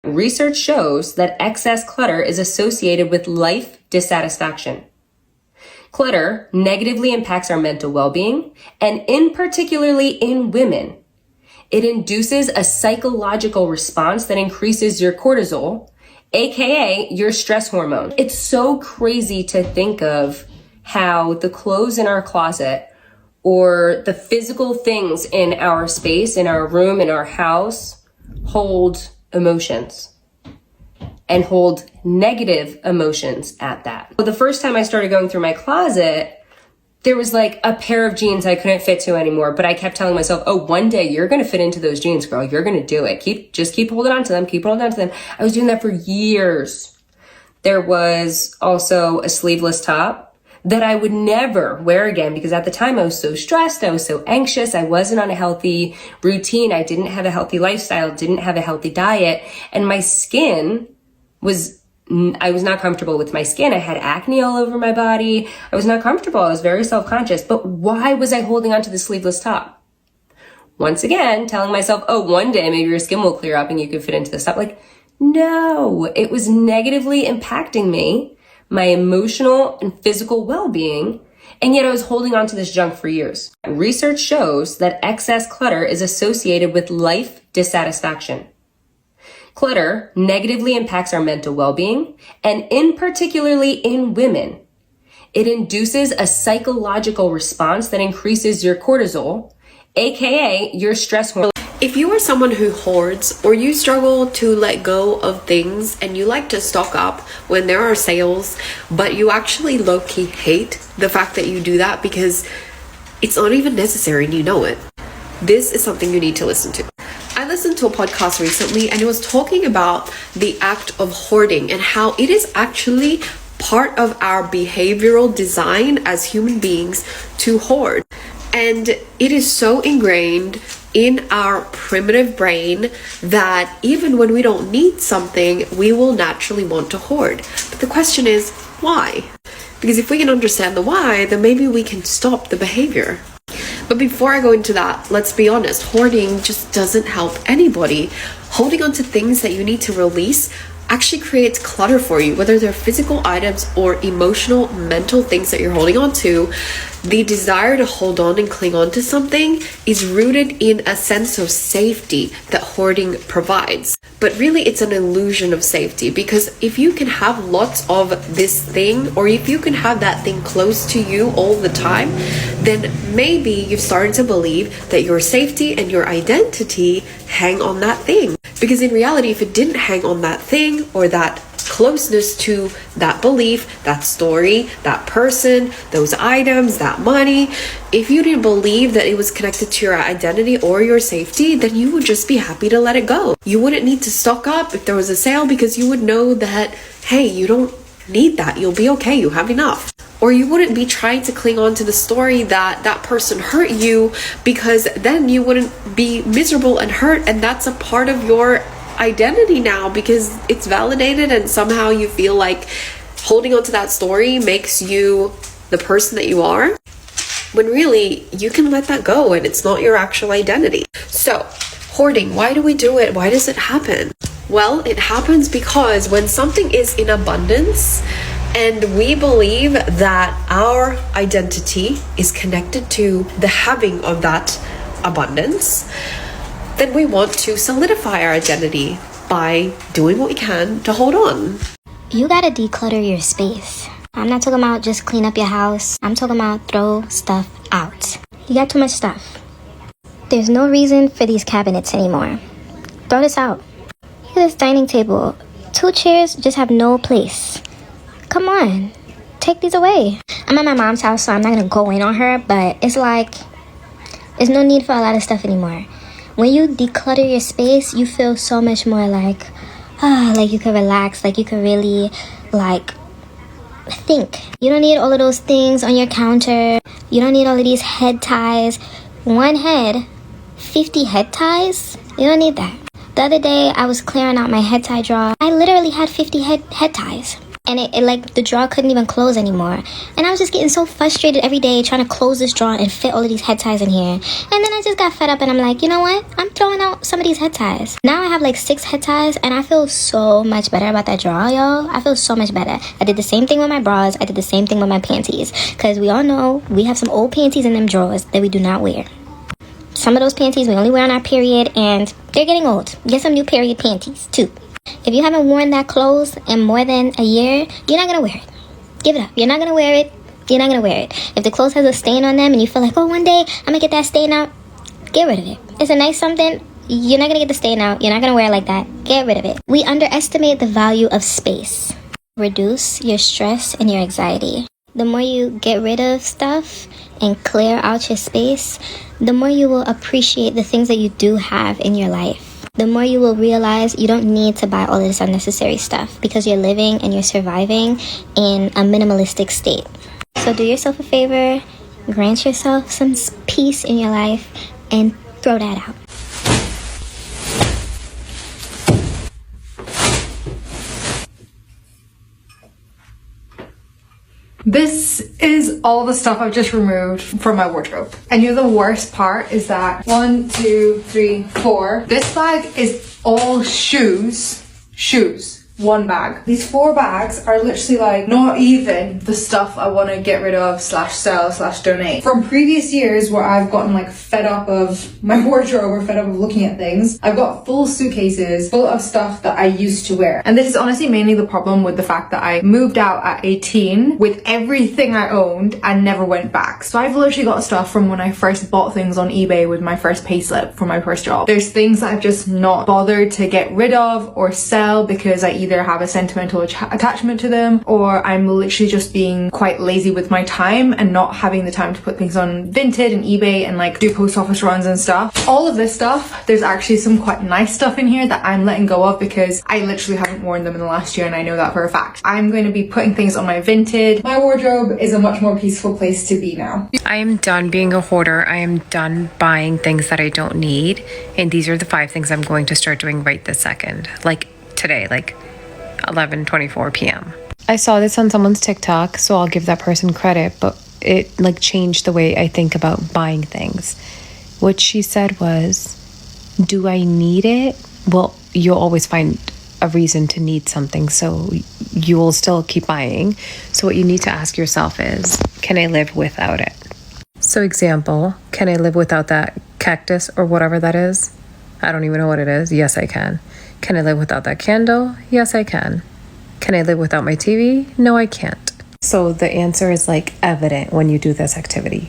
Research shows that excess clutter is associated with life dissatisfaction. Clutter negatively impacts our mental well-being, and particularly in women. It induces a psychological response that increases your cortisol, aka your stress hormone. It's so crazy to think of how the clothes in our closet or the physical things in our space, in our room, in our house, hold emotions and hold negative emotions at that. Well, the first time I started going through my closet, there was like a pair of jeans I couldn't fit to anymore, but I kept telling myself, oh, one day you're going to fit into those jeans, girl. You're going to do it. Just keep holding on to them. Keep holding on to them. I was doing that for years. There was also a sleeveless top that I would never wear again because at the time I was so stressed. I was so anxious. I wasn't on a healthy routine. I didn't have a healthy lifestyle, didn't have a healthy diet. And my skin I was not comfortable with my skin. I had acne all over my body. I was not comfortable. I was very self-conscious. But why was I holding on to the sleeveless top? Once again, telling myself, oh, one day maybe your skin will clear up and you can fit into this top. Like, no, it was negatively impacting me, my emotional and physical well-being, and yet I was holding on to this junk for years. Research shows that excess clutter is associated with life dissatisfaction. Clutter negatively impacts our mental well-being, and particularly in women. It induces a psychological response that increases your cortisol, aka your stress hormone. If you are someone who hoards or you struggle to let go of things and you like to stock up when there are sales, but you actually low-key hate the fact that you do that because it's not even necessary and you know it, this is something you need to listen to. I listened to a podcast recently and it was talking about the act of hoarding and how it is actually part of our behavioral design as human beings to hoard. And it is so ingrained in our primitive brain that even when we don't need something, we will naturally want to hoard. But the question is, why? Because if we can understand the why, then maybe we can stop the behavior. But before I go into that, let's be honest, hoarding just doesn't help anybody. Holding on to things that you need to release actually creates clutter for you, whether they're physical items or emotional, mental things that you're holding on to. The desire to hold on and cling on to something is rooted in a sense of safety that hoarding provides. But really, it's an illusion of safety, because if you can have lots of this thing, or if you can have that thing close to you all the time, then maybe you've started to believe that your safety and your identity hang on that thing. Because in reality, if it didn't hang on that thing or that closeness to that belief, that story, that person, those items, that money, if you didn't believe that it was connected to your identity or your safety, then you would just be happy to let it go. You wouldn't need to stock up if there was a sale because you would know that, hey, you don't need that. You'll be okay. You have enough. Or you wouldn't be trying to cling on to the story that that person hurt you, because then you wouldn't be miserable and hurt, and that's a part of your identity now because it's validated, and somehow you feel like holding on to that story makes you the person that you are, when really you can let that go and it's not your actual identity. So hoarding, why do we do it? Why does it happen? Well, it happens because when something is in abundance and we believe that our identity is connected to the having of that abundance, then we want to solidify our identity by doing what we can to hold on. You gotta declutter your space. I'm not talking about just clean up your house. I'm talking about throw stuff out. You got too much stuff. There's no reason for these cabinets anymore. Throw this out. Look at this dining table. 2 chairs just have no place. Come on, take these away. I'm at my mom's house, so I'm not gonna go in on her, but it's like, there's no need for a lot of stuff anymore. When you declutter your space, you feel so much more like you can relax, like you can really think. You don't need all of those things on your counter. You don't need all of these head ties. One head, 50 head ties? You don't need that. The other day, I was clearing out my head tie drawer. I literally had 50 head ties. And it like the drawer couldn't even close anymore. And I was just getting so frustrated every day trying to close this drawer and fit all of these head ties in here. And then I just got fed up and I'm like, you know what? I'm throwing out some of these head ties. Now I have like 6 head ties and I feel so much better about that drawer, y'all. I feel so much better. I did the same thing with my bras. I did the same thing with my panties. Because we all know we have some old panties in them drawers that we do not wear. Some of those panties we only wear on our period and they're getting old. Get some new period panties too. If you haven't worn that clothes in more than a year, you're not going to wear it. Give it up. You're not going to wear it. You're not going to wear it. If the clothes has a stain on them and you feel like, oh, one day I'm going to get that stain out, get rid of it. It's a nice something. You're not going to get the stain out. You're not going to wear it like that. Get rid of it. We underestimate the value of space. Reduce your stress and your anxiety. The more you get rid of stuff and clear out your space, the more you will appreciate the things that you do have in your life. The more you will realize you don't need to buy all of this unnecessary stuff because you're living and you're surviving in a minimalistic state. So do yourself a favor, grant yourself some peace in your life, and throw that out. This is all the stuff I've just removed from my wardrobe. And you know the worst part is that 1, 2, 3, 4. This bag is all shoes. One bag. These 4 bags are literally like not even the stuff I want to get rid of / sell / donate. From previous years where I've gotten like fed up of my wardrobe or fed up of looking at things, I've got full suitcases full of stuff that I used to wear. And this is honestly mainly the problem with the fact that I moved out at 18 with everything I owned and never went back. So I've literally got stuff from when I first bought things on eBay with my first payslip for my first job. There's things that I've just not bothered to get rid of or sell because I either have a sentimental attachment to them, or I'm literally just being quite lazy with my time and not having the time to put things on Vinted and eBay and like do post office runs and stuff. All of this stuff, there's actually some quite nice stuff in here that I'm letting go of because I literally haven't worn them in the last year and I know that for a fact. I'm going to be putting things on my Vinted. My wardrobe is a much more peaceful place to be now. I am done being a hoarder. I am done buying things that I don't need. And these are the 5 things I'm going to start doing right this second. Like today, like 11:24 p.m. I saw this on someone's TikTok, so I'll give that person credit, but it like changed the way I think about buying things. What she said was, do I need it? Well, you'll always find a reason to need something, so you will still keep buying. So what you need to ask yourself is, can I live without it? So example, can I live without that cactus or whatever that is? I don't even know what it is. Yes, I can. Can I live without that candle? Yes, I can. Can I live without my TV? No, I can't. So the answer is like evident when you do this activity.